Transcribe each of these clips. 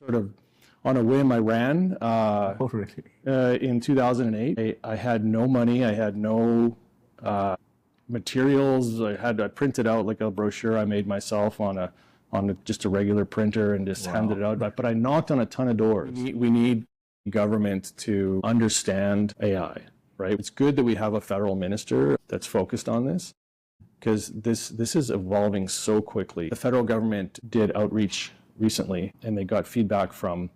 Sort of on a whim, I ran in 2008. I had no money. I had no materials. I printed out like a brochure I made myself on just a regular printer and just handed it out. But I knocked on a ton of doors. We need government to understand AI, right? It's good that we have a federal minister that's focused on this, because this is evolving so quickly. The federal government did outreach recently, and they got feedback from,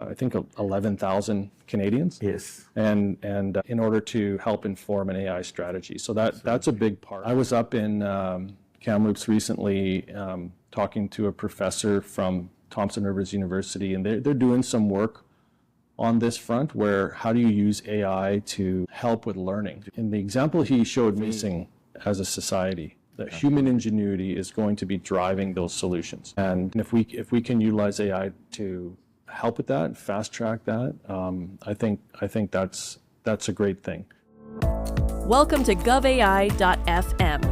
I think, 11,000 Canadians. Yes. And in order to help inform an AI strategy. So that's a big part. I was up in Kamloops recently talking to a professor from Thompson Rivers University, and they're doing some work on this front where how do you use AI to help with learning. And the example he showed missing as a society, that human ingenuity is going to be driving those solutions. And if we can utilize AI to help with that, fast track that, I think that's a great thing. Welcome to govai.fm,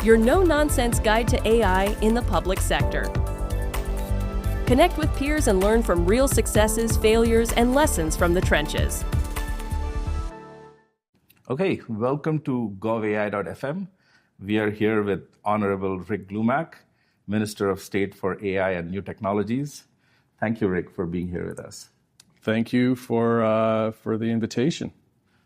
your no-nonsense guide to AI in the public sector. Connect with peers and learn from real successes, failures, and lessons from the trenches. Okay, welcome to govai.fm. We are here with Honourable Rick Glumac, Minister of State for AI and New Technologies. Thank you, Rick, for being here with us. Thank you for the invitation.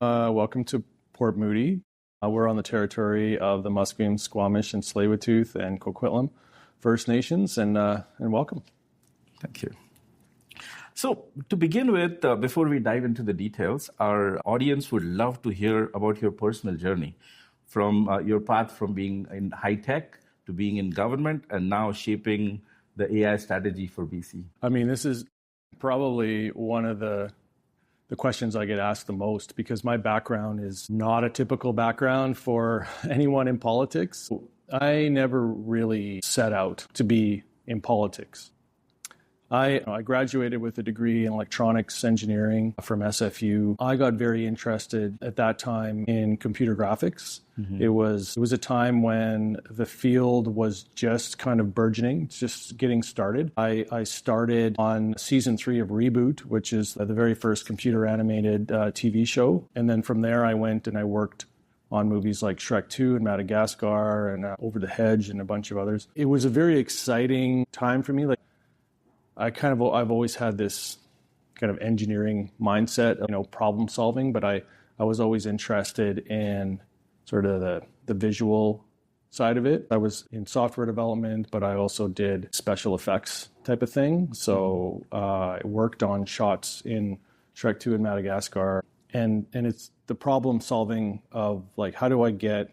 Welcome to Port Moody. We're on the territory of the Musqueam, Squamish, and Tsleil-Waututh and Coquitlam First Nations, and welcome. Thank you. So to begin with, before we dive into the details, our audience would love to hear about your personal journey, from your path from being in high tech to being in government and now shaping the AI strategy for BC. I mean, this is probably one of the questions I get asked the most, because my background is not a typical background for anyone in politics. I never really set out to be in politics. I graduated with a degree in electronics engineering from SFU. I got very interested at that time in computer graphics. Mm-hmm. It was a time when the field was just kind of burgeoning, just getting started. I started on season 3 of Reboot, which is the very first computer animated TV show. And then from there I went and I worked on movies like Shrek 2 and Madagascar and Over the Hedge and a bunch of others. It was a very exciting time for me. I've always had this kind of engineering mindset, problem solving, but I was always interested in sort of the visual side of it. I was in software development, but I also did special effects type of thing. So I worked on shots in Shrek 2 and Madagascar, and it's the problem solving of how do I get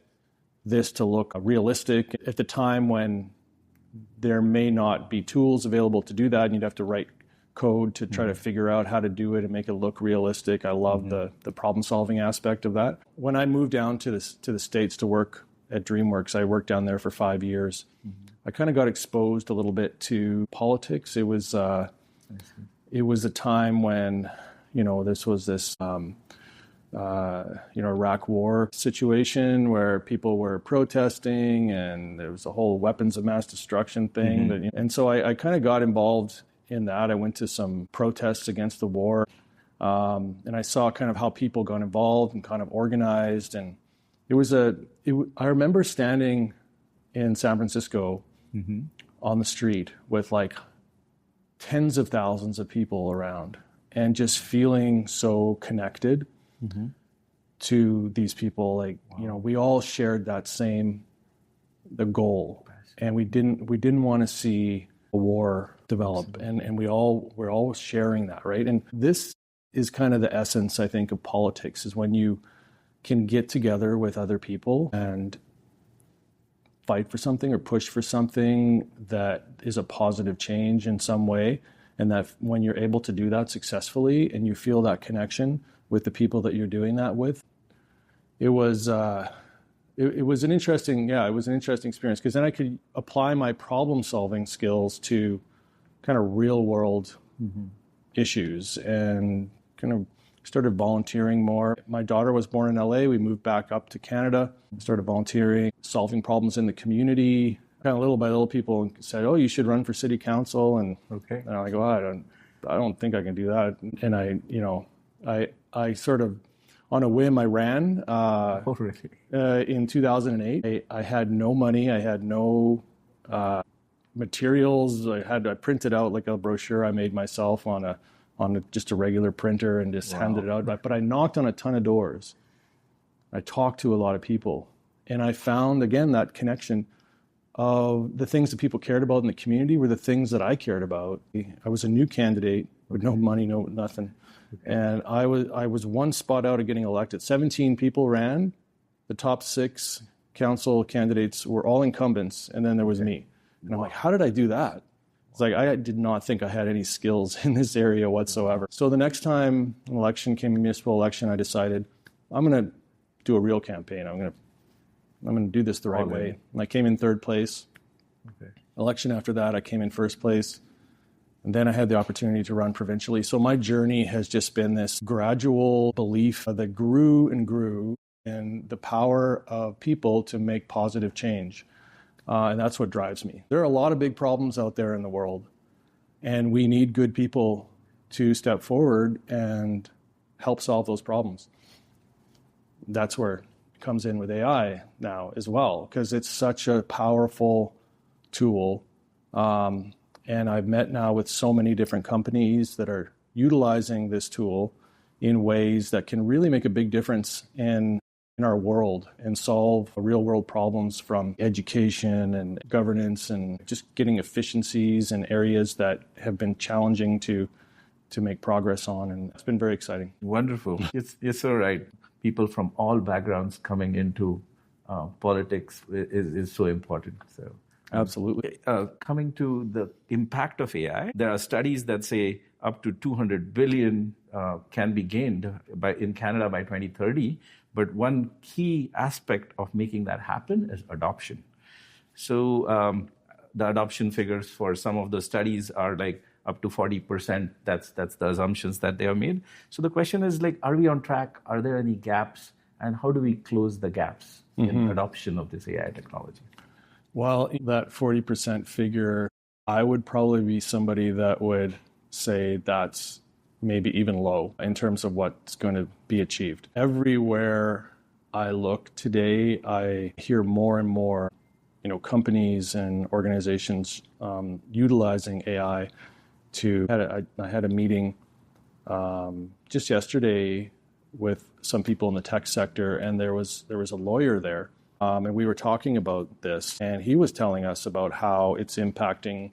this to look realistic at the time when there may not be tools available to do that, and you'd have to write code to try to figure out how to do it and make it look realistic. I love the problem-solving aspect of that. When I moved down to the States to work at DreamWorks, I worked down there for 5 years. Mm-hmm. I kind of got exposed a little bit to politics. It was a time when, this was this Iraq war situation where people were protesting, and there was a whole weapons of mass destruction thing. Mm-hmm. And so I kind of got involved in that. I went to some protests against the war, and I saw kind of how people got involved and kind of organized. And I remember standing in San Francisco on the street with tens of thousands of people around, and just feeling so connected to these people. We all shared that the goal, and we didn't want to see a war develop, and we're all sharing that, right? And this is kind of the essence, I think, of politics, is when you can get together with other people and fight for something or push for something that is a positive change in some way, and that when you're able to do that successfully and you feel that connection with the people that you're doing that with, it was an interesting experience, because then I could apply my problem-solving skills to kind of real-world issues, and kind of started volunteering more. My daughter was born in LA. We moved back up to Canada, started volunteering, solving problems in the community, kind of little by little people said, "Oh, you should run for city council." And Okay. I'm like, "Well, I don't think I can do that." And I sort of, on a whim, I ran in 2008. I had no money. I had no materials. I printed out like a brochure I made myself on just a regular printer and just handed it out. But I knocked on a ton of doors. I talked to a lot of people, and I found again that connection of the things that people cared about in the community were the things that I cared about. I was a new candidate with no money, no nothing. And I was one spot out of getting elected. 17 people ran. The top 6 council candidates were all incumbents, and then there was me. And I'm like, how did I do that? It's like, I did not think I had any skills in this area whatsoever. So the next time an election came, a municipal election, I decided I'm going to do a real campaign. I'm going to do this the right way. And I came in 3rd place. Okay. Election after that, I came in 1st place. And then I had the opportunity to run provincially. So my journey has just been this gradual belief that grew and grew in the power of people to make positive change. And that's what drives me. There are a lot of big problems out there in the world, and we need good people to step forward and help solve those problems. That's where it comes in with AI now as well, because it's such a powerful tool. And I've met now with so many different companies that are utilizing this tool in ways that can really make a big difference in our world and solve real world problems, from education and governance and just getting efficiencies in areas that have been challenging to make progress on. And it's been very exciting. Wonderful. You're so right. People from all backgrounds coming into politics is so important. So absolutely. Coming to the impact of AI, there are studies that say up to 200 billion can be gained in Canada by 2030. But one key aspect of making that happen is adoption. So the adoption figures for some of the studies are like up to 40%. That's the assumptions that they have made. So the question is, like, are we on track? Are there any gaps? And how do we close the gaps in adoption of this AI technology? Well, that 40% figure, I would probably be somebody that would say that's maybe even low in terms of what's going to be achieved. Everywhere I look today, I hear more and more, companies and organizations utilizing AI I had a meeting just yesterday with some people in the tech sector, and there was a lawyer there, and we were talking about this, and he was telling us about how it's impacting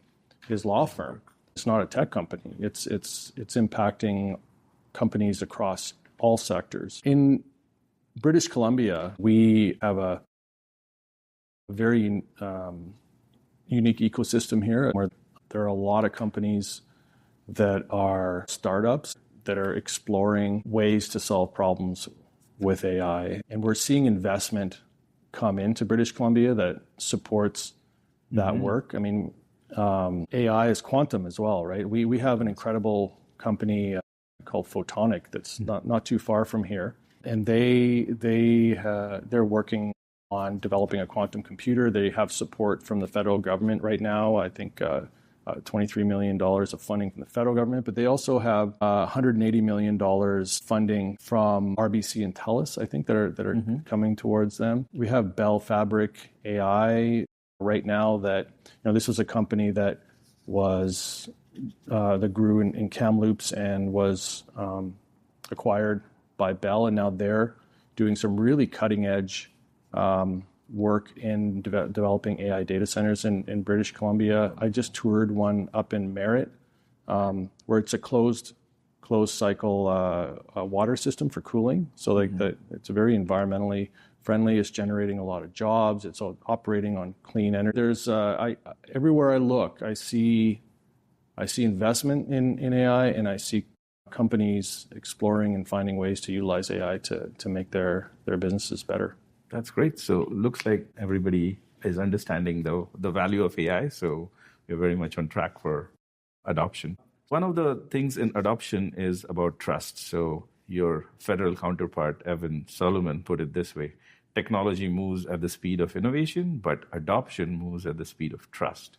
his law firm. It's not a tech company. It's impacting companies across all sectors. In British Columbia, we have a very unique ecosystem here where there are a lot of companies that are startups that are exploring ways to solve problems with AI. And we're seeing investment come into British Columbia that supports that work. I mean, AI is quantum as well, right? We have an incredible company called Photonic that's not too far from here, and they're working on developing a quantum computer. They have support from the federal government right now. I think $23 million of funding from the federal government, but they also have $180 million funding from RBC and TELUS, I think, that are coming towards them. We have Bell Fabric AI right now that, this was a company that was that grew in Kamloops and was acquired by Bell, and now they're doing some really cutting edge work in developing AI data centers in British Columbia. I just toured one up in Merritt, where it's a closed cycle water system for cooling. So it's a very environmentally friendly. It's generating a lot of jobs. It's operating on clean energy. There's everywhere I look, I see investment in AI, and I see companies exploring and finding ways to utilize AI to make their businesses better. That's great. So it looks like everybody is understanding the value of AI. So we're very much on track for adoption. One of the things in adoption is about trust. So your federal counterpart, Evan Solomon, put it this way: technology moves at the speed of innovation, but adoption moves at the speed of trust.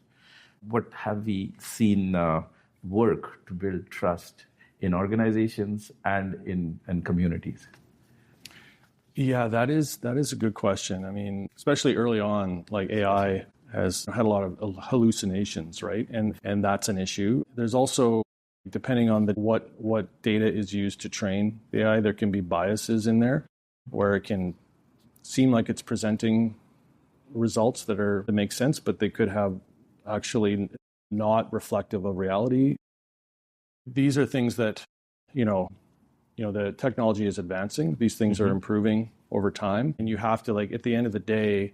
What have we seen work to build trust in organizations and in communities? Yeah, that is a good question. I mean, especially early on, like AI has had a lot of hallucinations, right? And that's an issue. There's also, depending on what data is used to train the AI, there can be biases in there where it can seem like it's presenting results that make sense, but they could have actually not reflective of reality. These are things that, the technology is advancing. These things are improving over time. And you have to, like, at the end of the day,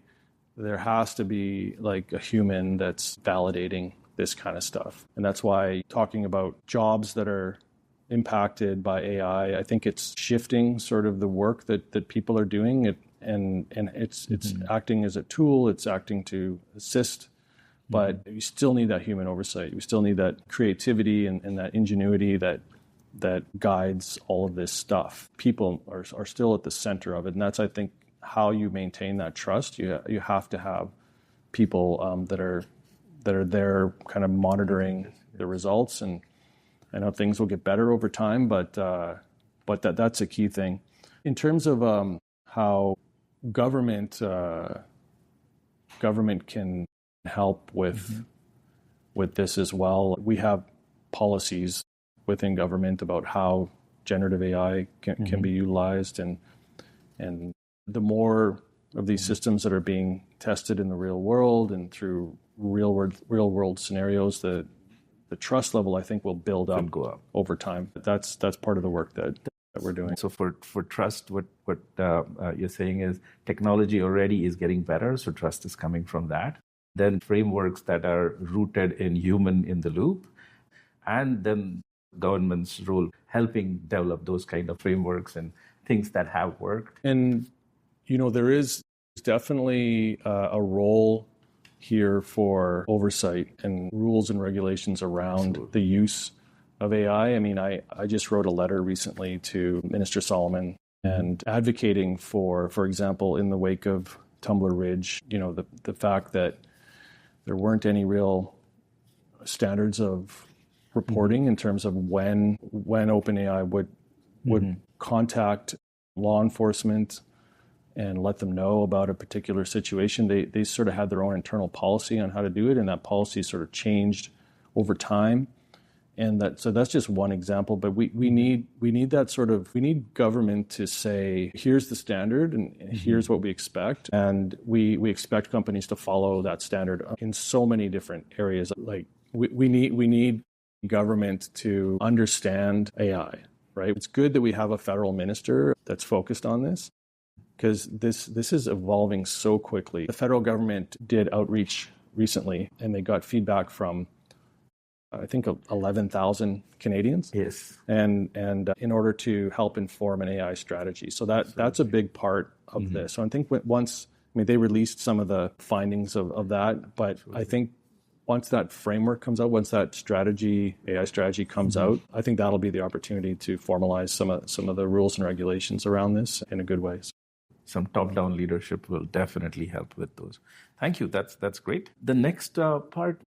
there has to be like a human that's validating this kind of stuff. And that's why talking about jobs that are impacted by AI, I think it's shifting sort of the work that people are doing. And it's acting as a tool, it's acting to assist, but you still need that human oversight. You still need that creativity and that ingenuity that guides all of this stuff. People are still at the center of it, and that's, I think, how you maintain that trust. You have to have people that are there, kind of monitoring the results, and I know things will get better over time, but that's a key thing in terms of how government can help with this as well. We have policies within government about how generative AI can be utilized, and the more of these systems that are being tested in the real world and through real world scenarios, the trust level, I think, will build up, go up over time. That's part of the work that we're doing. So for trust, what you're saying is technology already is getting better, so trust is coming from that. Then frameworks that are rooted in human in the loop, and then government's role helping develop those kind of frameworks and things that have worked. And, there is definitely a role here for oversight and rules and regulations around the use of AI. I mean, I just wrote a letter recently to Minister Solomon and advocating for example, in the wake of Tumbler Ridge, the fact that there weren't any real standards of reporting in terms of when OpenAI would contact law enforcement and let them know about a particular situation. They sort of had their own internal policy on how to do it, and that policy sort of changed over time. And so that's just one example, but we need that sort of, we need government to say, here's the standard and here's what we expect. And we expect companies to follow that standard in so many different areas. Like we need government to understand AI, right? It's good that we have a federal minister that's focused on this, because this is evolving so quickly. The federal government did outreach recently, and they got feedback from, I think, 11,000 Canadians. Yes. And in order to help inform an AI strategy. So that's a big part of this. So I think they released some of the findings of that, but I think once that framework comes out, once that AI strategy comes out, I think that'll be the opportunity to formalize some of the rules and regulations around this in a good way. Some top-down leadership will definitely help with those. Thank you. That's great. The next part,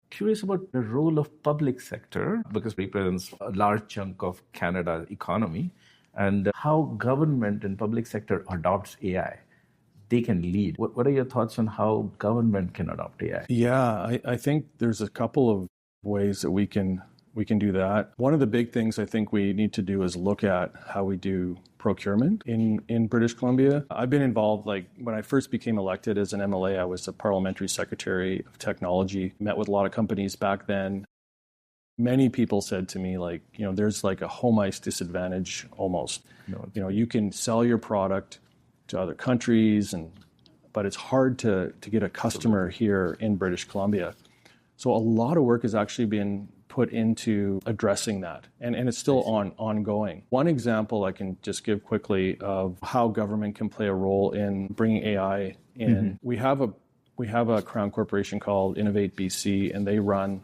curious about the role of public sector, because it represents a large chunk of Canada's economy, and how government and public sector adopts AI. They can lead. What are your thoughts on how government can adopt AI? Yeah, I think there's a couple of ways that we can do that. One of the big things I think we need to do is look at how we do procurement in British Columbia. I've been involved, like when I first became elected as an MLA, I was a parliamentary secretary of technology, met with a lot of companies back then. Many people said to me, like, there's like a home ice disadvantage almost. You can sell your product to other countries, but it's hard to get a customer here in British Columbia. So a lot of work has actually been put into addressing that, and it's still ongoing. One example I can just give quickly of how government can play a role in bringing AI in. We have a Crown corporation called Innovate BC, and they run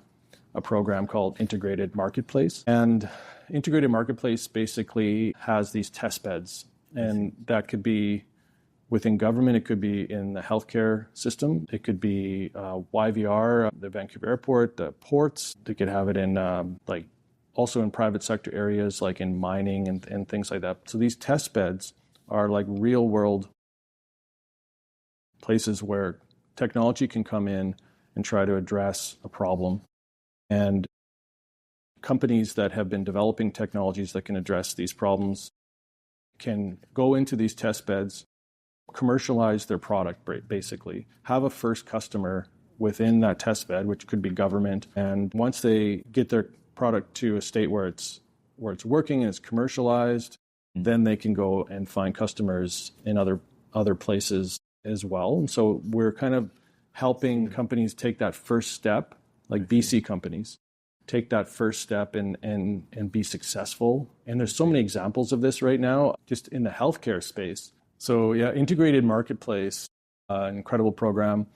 a program called Integrated Marketplace. And Integrated Marketplace basically has these test beds, and that could be within government. It could be in the healthcare system. It could be YVR, the Vancouver Airport, the ports. They could have it in also in private sector areas like in mining and things like that. So these test beds are like real world places where technology can come in and try to address a problem. And companies that have been developing technologies that can address these problems can go into these test beds, commercialize their product, basically, have a first customer within that test bed, which could be government. And once they get their product to a state where it's working and it's commercialized, then they can go and find customers in other places as well. And so we're kind of helping companies take that first step, like BC companies, take that first step and be successful. And there's so many examples of this right now, just in the healthcare space. So yeah, Integrated Marketplace, an incredible program.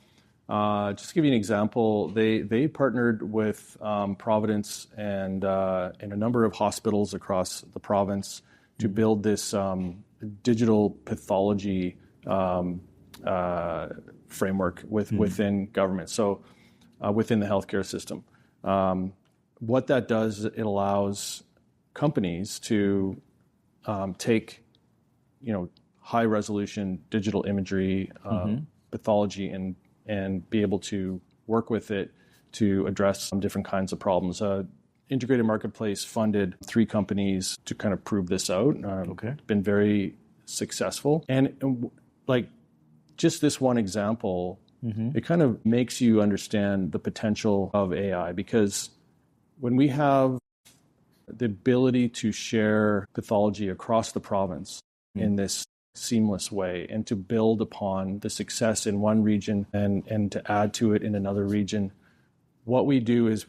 Just to give you an example, they partnered with Providence and a number of hospitals across the province to build this digital pathology framework within government, so within the healthcare system. What that does, it allows companies to take, high resolution digital imagery, pathology, and be able to work with it to address some different kinds of problems. Integrated Marketplace funded 3 companies to kind of prove this out. Been very successful. And just this one example, it kind of makes you understand the potential of AI, because when we have the ability to share pathology across the province in this seamless way and to build upon the success in one region and to add to it in another region, what we do is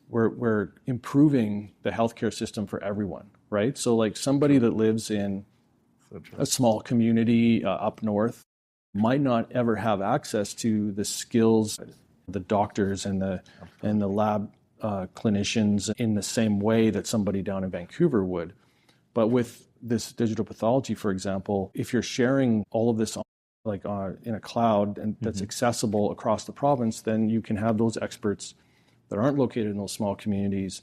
we're improving the healthcare system for everyone, right? So like somebody that lives in a small community up north might not ever have access to the skills, the doctors and the lab clinicians in the same way that somebody down in Vancouver would. But with this digital pathology, for example, if you're sharing all of this in a cloud and that's accessible across the province, then you can have those experts that aren't located in those small communities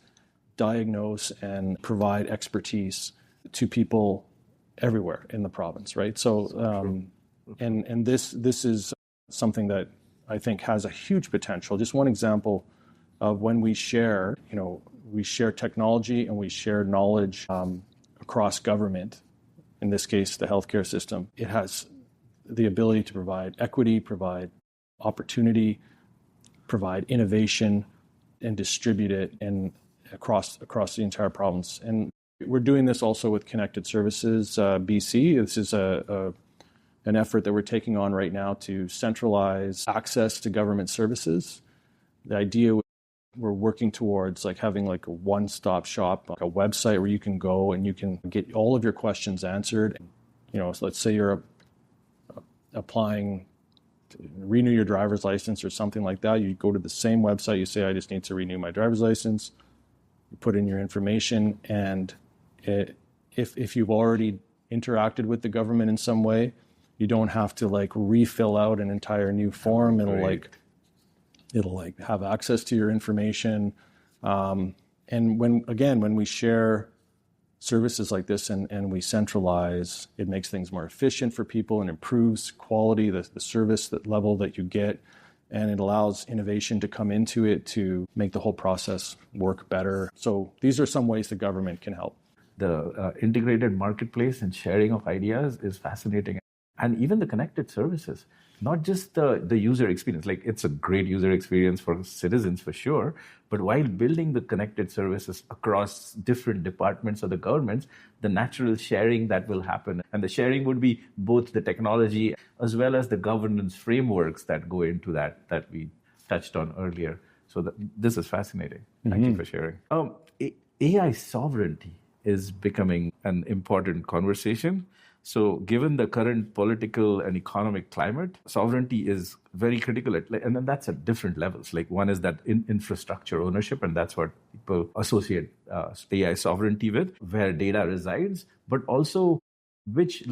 diagnose and provide expertise to people everywhere in the province, right? So and this is something that I think has a huge potential. Just one example of when we share technology and we share knowledge across government, in this case, the healthcare system. It has the ability to provide equity, provide opportunity, provide innovation, and distribute it across the entire province. And we're doing this also with Connected Services BC. This is an effort that we're taking on right now to centralize access to government services. The idea we're working towards having a one-stop shop, a website where you can go and you can get all of your questions answered. So let's say you're applying to renew your driver's license or something like that. You go to the same website, you say, I just need to renew my driver's license. You put in your information, and if you've already interacted with the government in some way, you don't have to refill out an entire new form. It'll have access to your information. And when we share services like this and we centralize, it makes things more efficient for people and improves quality, the service level that you get. And it allows innovation to come into it to make the whole process work better. So these are some ways the government can help. The integrated marketplace and sharing of ideas is fascinating. And even the connected services, not just the user experience. It's a great user experience for citizens for sure, but while building the connected services across different departments of the governments, the natural sharing that will happen. And the sharing would be both the technology as well as the governance frameworks that go into that we touched on earlier. So this is fascinating. Thank you for sharing. AI sovereignty is becoming an important conversation. So given the current political and economic climate, sovereignty is very critical. And then that's at different levels. One is that infrastructure ownership, and that's what people associate AI sovereignty with, where data resides, but also which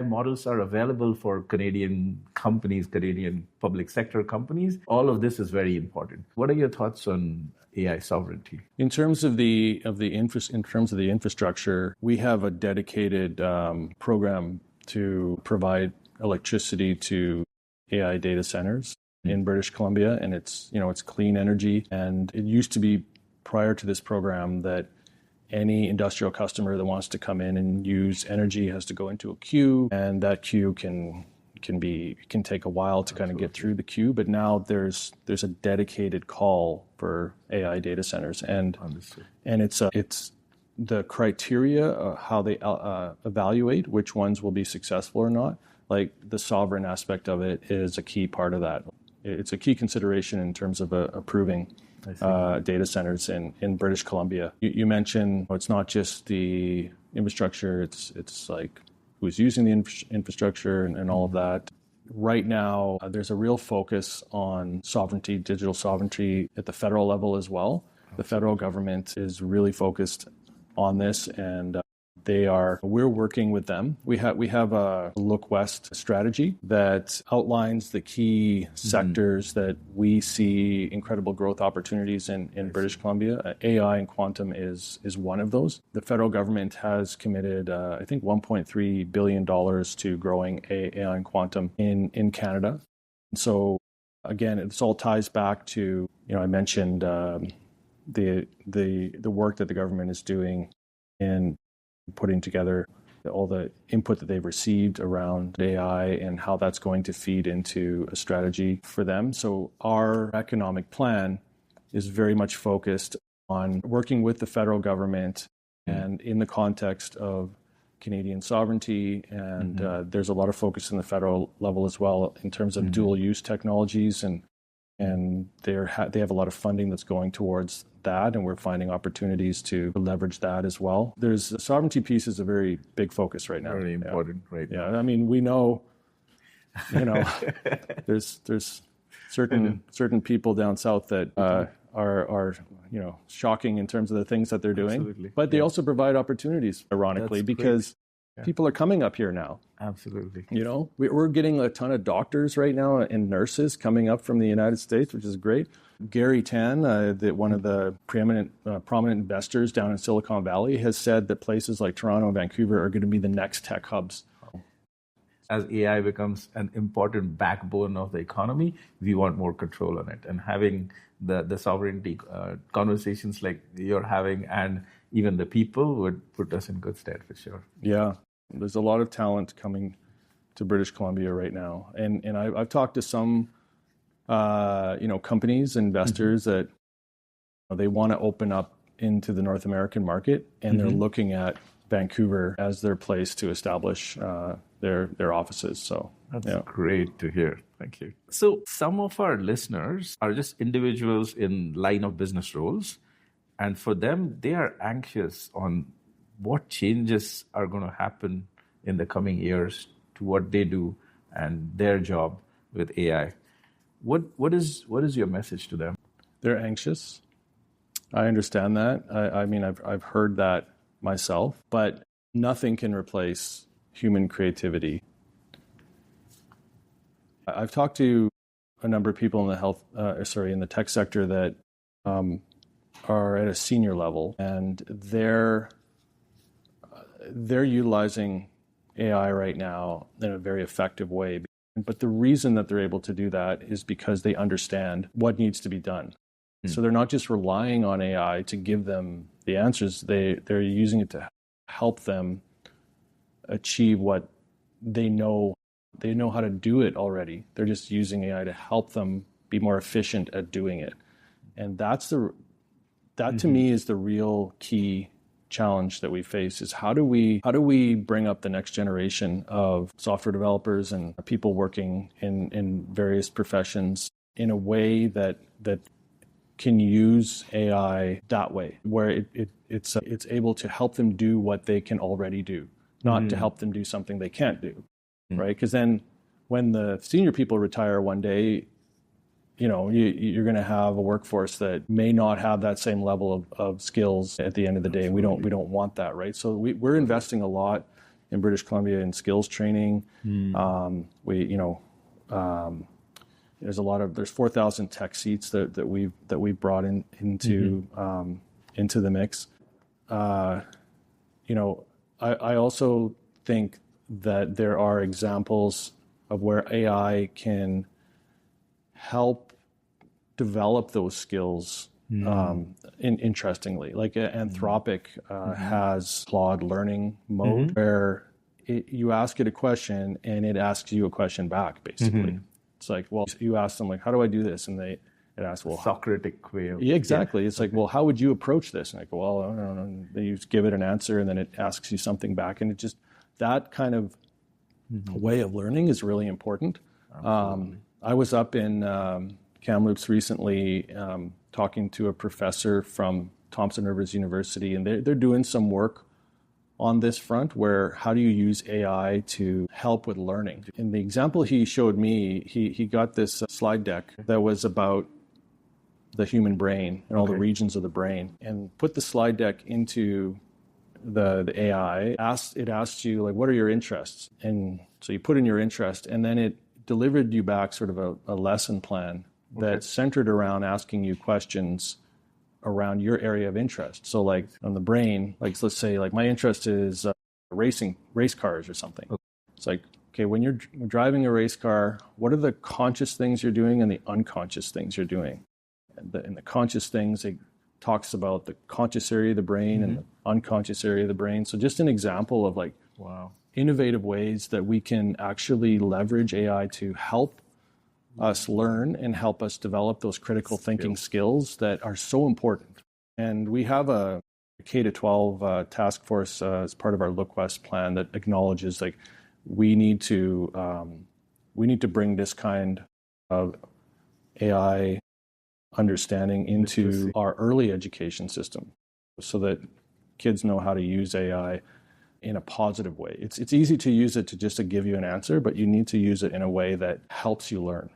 models are available for Canadian companies, Canadian public sector companies. All of this is very important. What are your thoughts on AI sovereignty? In terms of the infrastructure, we have a dedicated program to provide electricity to AI data centers in British Columbia, and it's clean energy. And it used to be prior to this program that any industrial customer that wants to come in and use energy has to go into a queue, and that queue can take a while to kind of get through the queue. But now there's a dedicated call for AI data centers, and it's the criteria how they evaluate which ones will be successful or not. Like the sovereign aspect of it is a key part of that. It's a key consideration in terms of approving data centers in British Columbia. You mentioned it's not just the infrastructure, it's like who's using the infrastructure and all of that. Right now, there's a real focus on sovereignty, digital sovereignty at the federal level as well. The federal government is really focused on this, and we're working with them. We have a Look West strategy that outlines the key sectors that we see incredible growth opportunities in British Columbia. AI and quantum is one of those. The federal government has committed, I think, $1.3 billion to growing AI and quantum in Canada. So again, this all ties back to, I mentioned the work that the government is doing in putting together all the input that they've received around AI and how that's going to feed into a strategy for them. So our economic plan is very much focused on working with the federal government and in the context of Canadian sovereignty. And there's a lot of focus in the federal level as well in terms of dual use technologies, and they have a lot of funding that's going towards that, and we're finding opportunities to leverage that as well. The sovereignty piece is a very big focus right now. Very important, right? Yeah, I mean, we know, there's certain people down south that are shocking in terms of the things that they're doing. Absolutely. But they also provide opportunities, ironically, because people are coming up here now. Absolutely. We're getting a ton of doctors right now and nurses coming up from the United States, which is great. Gary Tan, one of the prominent investors down in Silicon Valley, has said that places like Toronto and Vancouver are going to be the next tech hubs. As AI becomes an important backbone of the economy, we want more control on it. And having the sovereignty conversations like you're having, and even the people, would put us in good stead for sure. Yeah, there's a lot of talent coming to British Columbia right now, and I've talked to some companies, investors that they want to open up into the North American market, and they're looking at Vancouver as their place to establish their offices. So that's great to hear. Thank you. So some of our listeners are just individuals in line of business roles, and for them, they are anxious on what changes are going to happen in the coming years to what they do and their job with AI. What is your message to them? They're anxious. I understand that. I mean, I've heard that myself, but nothing can replace human creativity. I've talked to a number of people in the tech sector that are at a senior level, and they're utilizing AI right now in a very effective way. But the reason that they're able to do that is because they understand what needs to be done. So they're not just relying on AI to give them the answers. They're using it to help them achieve what they know. They know how to do it already. They're just using AI to help them be more efficient at doing it. And that to me is the real key challenge that we face, is how do we bring up the next generation of software developers and people working in various professions in a way that can use AI that way, where it's able to help them do what they can already do, not to help them do something they can't do, right? Because then when the senior people retire one day, you're going to have a workforce that may not have that same level of skills at the end of the day. We don't want that, right? So we're investing a lot in British Columbia in skills training. There's 4,000 tech seats that we've brought into the mix. I also think that there are examples of where AI can help develop those skills interestingly. Like Anthropic has Claude learning mode where you ask it a question and it asks you a question back, basically. It's like, well, you ask them, like, how do I do this? And it asks, well, Socratic way of... Yeah, exactly. It's like, well, how would you approach this? And I go, well, I don't know. And then you give it an answer and then it asks you something back. And it just, that kind of way of learning is really important. I was up in Kamloops recently talking to a professor from Thompson Rivers University, and they're doing some work on this front where how do you use AI to help with learning? In the example he showed me, he got this slide deck that was about the human brain and all the regions of the brain, and put the slide deck into the AI. It asked you, like, what are your interests? And so you put in your interest, and then it delivered you back sort of a lesson plan that's centered around asking you questions around your area of interest. So like on the brain, like let's say like my interest is race cars or something. It's like, okay, when you're driving a race car, what are the conscious things you're doing and the unconscious things you're doing? And the conscious things, it talks about the conscious area of the brain and the unconscious area of the brain. So just an example of like innovative ways that we can actually leverage AI to help us learn and help us develop those critical thinking skills that are so important. And we have a K-12 task force as part of our Look West plan that acknowledges like we need to bring this kind of AI understanding into our early education system so that kids know how to use AI in a positive way. It's easy to use it to just to give you an answer, but you need to use it in a way that helps you learn.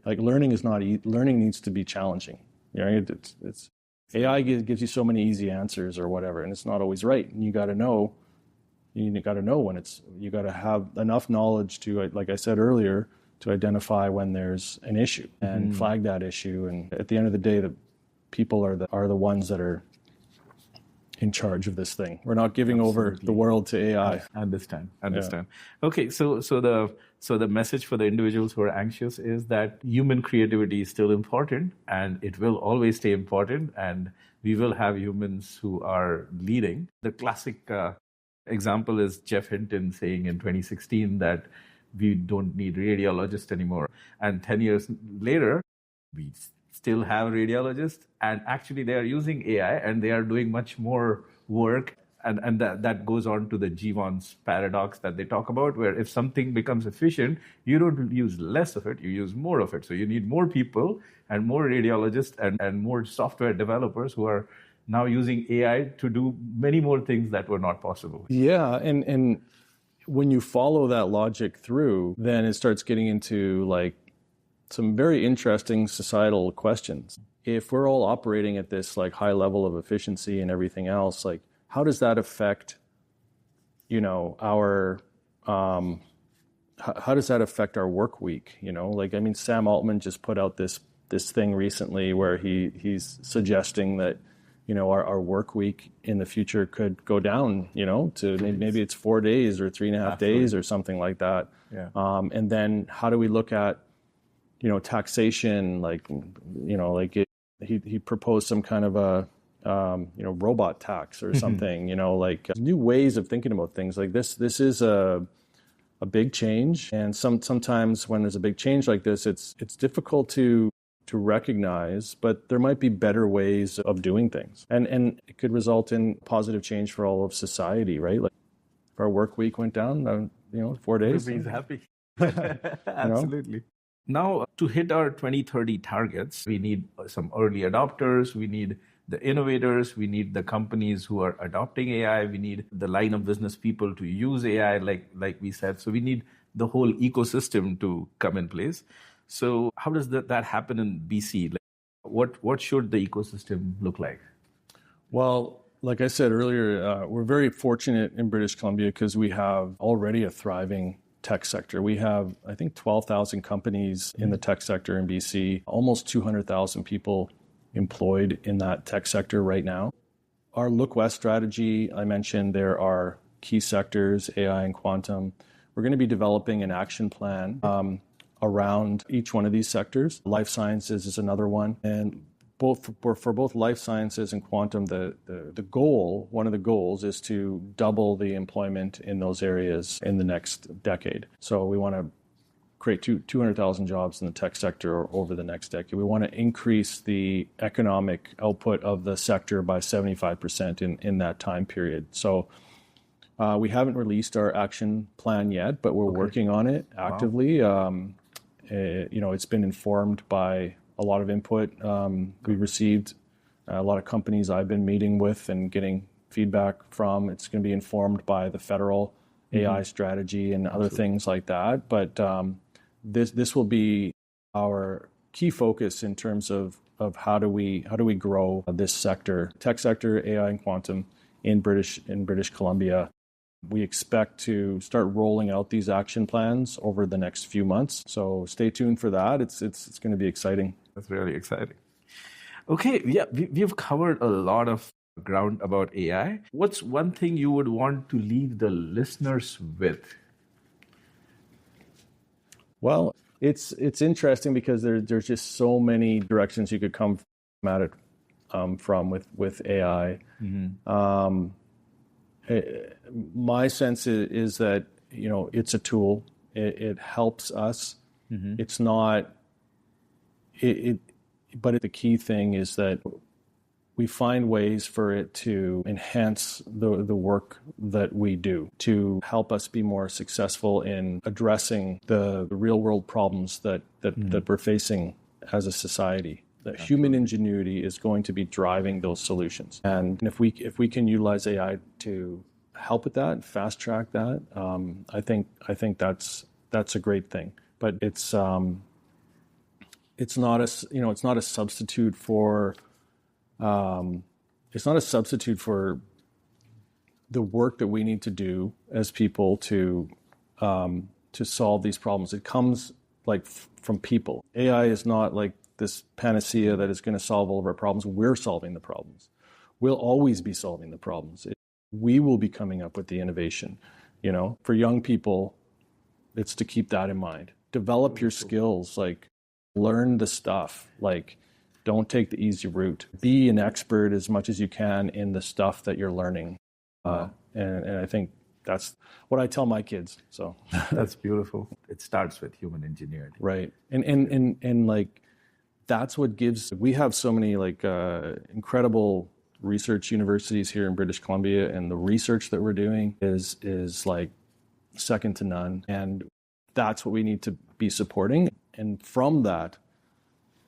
Like learning is not learning needs to be challenging. You know, it's AI gives you so many easy answers or whatever, and it's not always right. And you got to know when you got to have enough knowledge to, like I said earlier, to identify when there's an issue and flag that issue. And at the end of the day, the people are the ones that are in charge of this thing. We're not giving over the world to AI. Understand. Yeah. Okay, so the message for the individuals who are anxious is that human creativity is still important, and it will always stay important, and we will have humans who are leading. The classic example is Jeff Hinton saying in 2016 that we don't need radiologists anymore. And 10 years later, we still have radiologists, and actually they are using AI and they are doing much more work. And that goes on to the Jevons paradox that they talk about, where if something becomes efficient, you don't use less of it, you use more of it. So you need more people and more radiologists and more software developers who are now using AI to do many more things that were not possible. Yeah, and when you follow that logic through, then it starts getting into like some very interesting societal questions. If we're all operating at this like high level of efficiency and everything else, like how does that affect, our how does that affect our work week? Like, I mean, Sam Altman just put out this thing recently where he's suggesting that our work week in the future could go down, to maybe it's 4 days or 3.5 days or something like that. Yeah. And then how do we look at, taxation? He proposed some kind of a, robot tax or something, new ways of thinking about things like this. This is a big change. And sometimes when there's a big change like this, it's difficult to recognize, but there might be better ways of doing things. And it could result in positive change for all of society, right? Like if our work week went down, 4 days. Everybody's happy. Absolutely. Now, to hit our 2030 targets, we need some early adopters, we need the innovators, we need the companies who are adopting AI, we need the line of business people to use AI, like we said. So we need the whole ecosystem to come in place. So how does that happen in BC? What should the ecosystem look like? Well, Like I said earlier, we're very fortunate in British Columbia because we have already a thriving tech sector. We have, I think, 12,000 companies in the tech sector in BC, almost 200,000 people employed in that tech sector right now. Our Look West strategy, I mentioned there are key sectors, AI and quantum. We're going to be developing an action plan around each one of these sectors. Life sciences is another one. And for both life sciences and quantum, one of the goals is to double the employment in those areas in the next decade. So we want to create 200,000 jobs in the tech sector over the next decade. We want to increase the economic output of the sector by 75% in that time period. So we haven't released our action plan yet, but we're working on it actively. Wow. It's been informed by a lot of input we received, a lot of companies I've been meeting with and getting feedback from. It's going to be informed by the federal AI strategy and other things like that. But this will be our key focus in terms of how do we grow this sector, tech sector, AI and quantum in British Columbia. We expect to start rolling out these action plans over the next few months. So stay tuned for that. It's going to be exciting. That's really exciting. Okay, yeah, we've covered a lot of ground about AI. What's one thing you would want to leave the listeners with? Well, it's interesting because there's just so many directions you could come at it from with AI. My sense is that it's a tool. It helps us. It's not. But the key thing is that we find ways for it to enhance the work that we do, to help us be more successful in addressing the real world problems that we're facing as a society. That human ingenuity is going to be driving those solutions. And if we can utilize AI to help with that, fast track that, I think that's a great thing. But it's not a substitute for the work that we need to do as people to solve these problems. It comes from people. AI is not like this panacea that is going to solve all of our problems. We're solving the problems. We'll always be solving the problems. We will be coming up with the innovation. For young people, it's to keep that in mind. Develop your skills, learn the stuff, don't take the easy route. Be an expert as much as you can in the stuff that you're learning. And I think that's what I tell my kids. So that's beautiful. It starts with human ingenuity. Right. And that's what we have so many incredible research universities here in British Columbia, and the research that we're doing is second to none. And that's what we need to be supporting. And from that,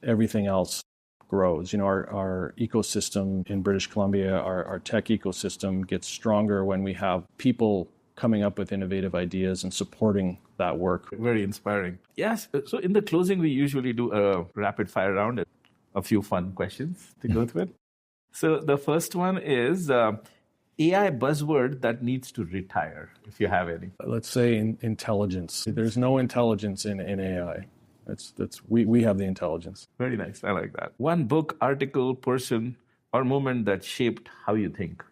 everything else grows. Our ecosystem in British Columbia, our tech ecosystem gets stronger when we have people coming up with innovative ideas and supporting that work. Very inspiring. Yes. So in the closing, we usually do a rapid fire round, a few fun questions to go through. So the first one is AI buzzword that needs to retire, if you have any. Let's say intelligence. There's no intelligence in AI. We have the intelligence. Very nice. I like that. One book, article, person, or moment that shaped how you think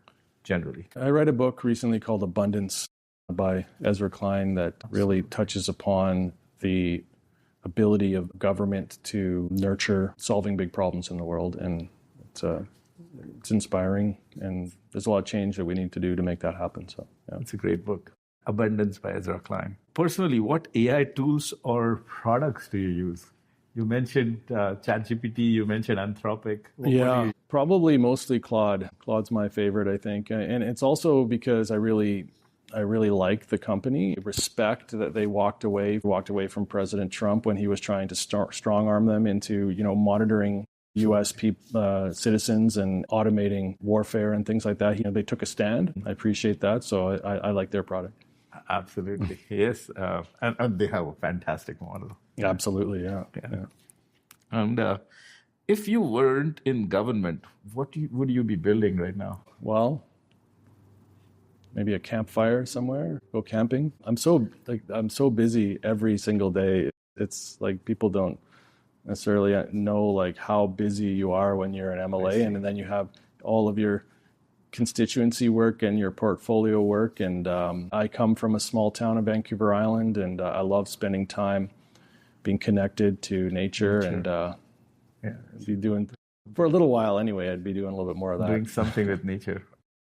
generally. I read a book recently called Abundance by Ezra Klein that really touches upon the ability of government to nurture solving big problems in the world. And it's inspiring, and there's a lot of change that we need to do to make that happen. So yeah. It's a great book. Abundance by Ezra Klein. Personally, what AI tools or products do you use? You mentioned ChatGPT, you mentioned Anthropic. Probably mostly Claude. Claude's my favorite, I think. And it's also because I really like the company. Respect that they walked away from President Trump when he was trying to strong arm them into, monitoring U.S. citizens and automating warfare and things like that. They took a stand. I appreciate that. So I like their product. Absolutely. Yes. And they have a fantastic model. Absolutely. Yeah. And If you weren't in government, would you be building right now? Well, maybe a campfire somewhere, go camping. I'm so busy every single day. It's like people don't necessarily know like how busy you are when you're an MLA, and then you have all of your constituency work and your portfolio work. And I come from a small town of Vancouver Island, and I love spending time being connected to nature. And be doing, for a little while anyway, I'd be doing a little bit more of that. Doing something with nature.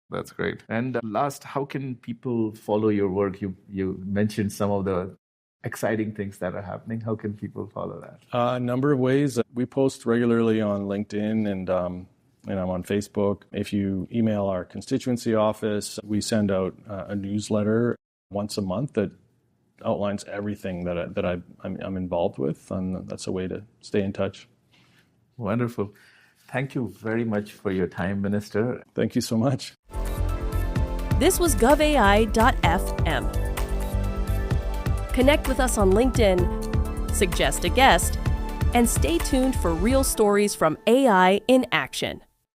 That's great. And last, how can people follow your work? You mentioned some of the exciting things that are happening. How can people follow that? A number of ways. We post regularly on LinkedIn, and I'm on Facebook. If you email our constituency office, we send out a newsletter once a month that outlines everything that I'm involved with, and that's a way to stay in touch. Wonderful. Thank you very much for your time, Minister. Thank you so much. This was govai.fm. Connect with us on LinkedIn, suggest a guest, and stay tuned for real stories from AI in action.